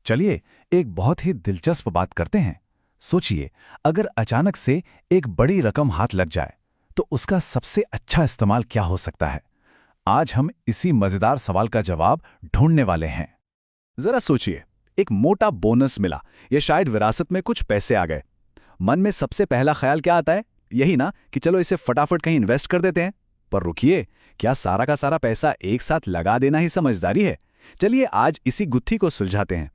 चलिए एक बहुत ही दिलचस्प बात करते हैं। सोचिए, अगर अचानक से एक बड़ी रकम हाथ लग जाए तो उसका सबसे अच्छा इस्तेमाल क्या हो सकता है? आज हम इसी मजेदार सवाल का जवाब ढूंढने वाले हैं। जरा सोचिए, एक मोटा बोनस मिला या शायद विरासत में कुछ पैसे आ गए। मन में सबसे पहला ख्याल क्या आता है? यही ना कि चलो इसे फटाफट कहीं इन्वेस्ट कर देते हैं। पर रुकिए, क्या सारा का सारा पैसा एक साथ लगा देना ही समझदारी है? चलिए आज इसी गुत्थी को सुलझाते हैं।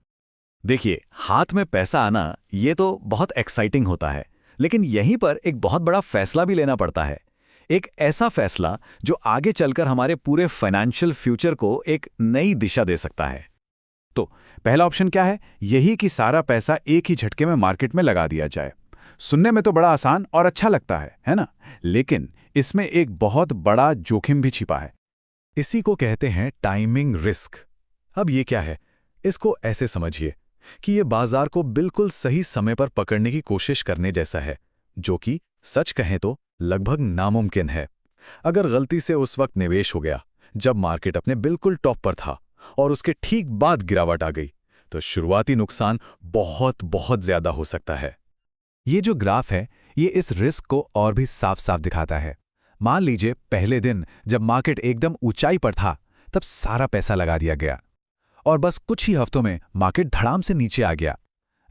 देखिए, हाथ में पैसा आना ये तो बहुत एक्साइटिंग होता है, लेकिन यहीं पर एक बहुत बड़ा फैसला भी लेना पड़ता है। एक ऐसा फैसला जो आगे चलकर हमारे पूरे फाइनेंशियल फ्यूचर को एक नई दिशा दे सकता है। तो पहला ऑप्शन क्या है? यही कि सारा पैसा एक ही झटके में मार्केट में लगा दिया जाए। सुनने में तो बड़ा आसान और अच्छा लगता है ना? लेकिन इसमें एक बहुत बड़ा जोखिम भी छिपा है। इसी को कहते हैं टाइमिंग रिस्क। अब ये क्या है? इसको ऐसे समझिए कि ये बाजार को बिल्कुल सही समय पर पकड़ने की कोशिश करने जैसा है, जो कि सच कहें तो लगभग नामुमकिन है। अगर गलती से उस वक्त निवेश हो गया जब मार्केट अपने बिल्कुल टॉप पर था और उसके ठीक बाद गिरावट आ गई, तो शुरुआती नुकसान बहुत बहुत ज्यादा हो सकता है। ये जो ग्राफ है, ये इस रिस्क को और भी साफ साफ दिखाता है। मान लीजिए पहले दिन जब मार्केट एकदम ऊंचाई पर था, तब सारा पैसा लगा दिया गया और बस कुछ ही हफ्तों में मार्केट धड़ाम से नीचे आ गया।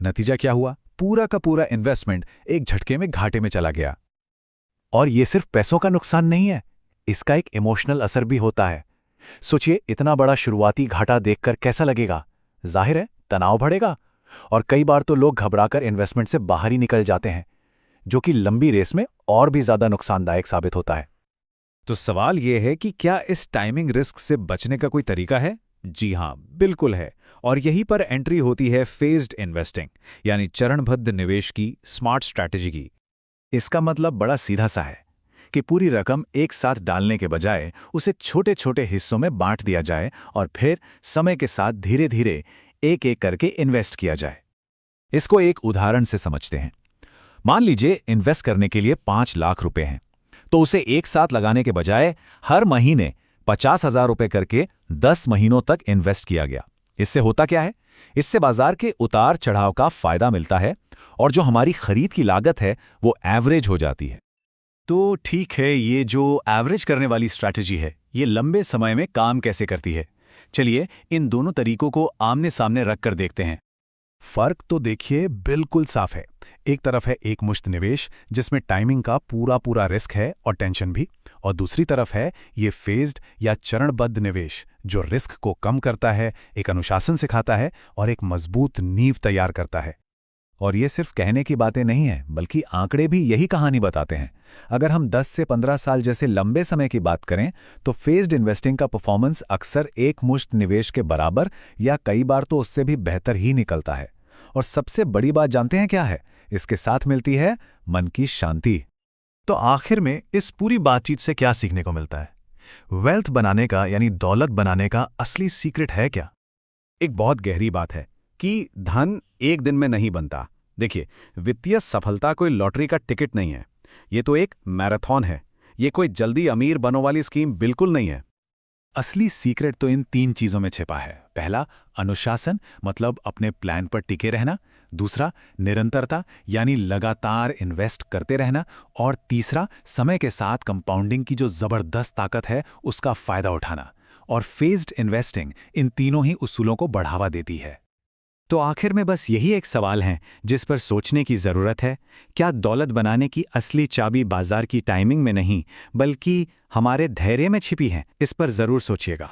नतीजा क्या हुआ? पूरा का पूरा इन्वेस्टमेंट एक झटके में घाटे में चला गया। और ये सिर्फ पैसों का नुकसान नहीं है, इसका एक इमोशनल असर भी होता है। सोचिए, इतना बड़ा शुरुआती घाटा देखकर कैसा लगेगा? जाहिर है तनाव बढ़ेगा और कई बार तो लोग घबराकर इन्वेस्टमेंट से बाहर ही निकल जाते हैं, जो कि लंबी रेस में और भी ज्यादा नुकसानदायक साबित होता है। तो सवाल यह है कि क्या इस टाइमिंग रिस्क से बचने का कोई तरीका है? जी हां, बिल्कुल है। और यहीं पर एंट्री होती है फेज्ड इन्वेस्टिंग, यानी चरणबद्ध निवेश की स्मार्ट स्ट्रैटेजी की। इसका मतलब बड़ा सीधा सा है कि पूरी रकम एक साथ डालने के बजाय उसे छोटे छोटे हिस्सों में बांट दिया जाए और फिर समय के साथ धीरे धीरे एक एक करके इन्वेस्ट किया जाए। इसको एक उदाहरण से समझते हैं। मान लीजिए इन्वेस्ट करने के लिए 5 लाख रुपए हैं, तो उसे एक साथ लगाने के बजाय हर महीने 50,000 रुपए करके 10 महीनों तक इन्वेस्ट किया गया। इससे होता क्या है? इससे बाजार के उतार चढ़ाव का फायदा मिलता है और जो हमारी खरीद की लागत है वो एवरेज हो जाती है। तो ठीक है, ये जो एवरेज करने वाली स्ट्रैटेजी है, ये लंबे समय में काम कैसे करती है? चलिए इन दोनों तरीकों को आमने सामने रख कर देखते हैं। फर्क तो देखिए बिल्कुल साफ है। एक तरफ है एक मुश्त निवेश जिसमें टाइमिंग का पूरा पूरा रिस्क है और टेंशन भी, और दूसरी तरफ है ये फेज्ड या चरणबद्ध निवेश जो रिस्क को कम करता है, एक अनुशासन सिखाता है और एक मजबूत नींव तैयार करता है। और ये सिर्फ कहने की बातें नहीं हैं, बल्कि आंकड़े भी यही कहानी बताते हैं। अगर हम 10 से 15 साल जैसे लंबे समय की बात करें तो फेज्ड इन्वेस्टिंग का परफॉर्मेंस अक्सर एक मुश्त निवेश के बराबर या कई बार तो उससे भी बेहतर ही निकलता है। और सबसे बड़ी बात जानते हैं क्या है? इसके साथ मिलती है मन की शांति। तो आखिर में इस पूरी बातचीत से क्या सीखने को मिलता है? वेल्थ बनाने का यानी दौलत बनाने का असली सीक्रेट है क्या? एक बहुत गहरी बात है कि धन एक दिन में नहीं बनता। देखिए, वित्तीय सफलता कोई लॉटरी का टिकट नहीं है, ये तो एक मैराथन है। ये कोई जल्दी अमीर बनो वाली स्कीम बिल्कुल नहीं है। असली सीक्रेट तो इन 3 चीजों में छिपा है। पहला, अनुशासन, मतलब अपने प्लान पर टिके रहना। दूसरा, निरंतरता, यानी लगातार इन्वेस्ट करते रहना। और तीसरा, समय के साथ कंपाउंडिंग की जो जबरदस्त ताकत है उसका फायदा उठाना। और फेज्ड इन्वेस्टिंग इन तीनों ही उसूलों को बढ़ावा देती है। तो आखिर में बस यही एक सवाल है जिस पर सोचने की जरूरत है। क्या दौलत बनाने की असली चाबी बाजार की टाइमिंग में नहीं, बल्कि हमारे धैर्य में छिपी है? इस पर जरूर सोचिएगा।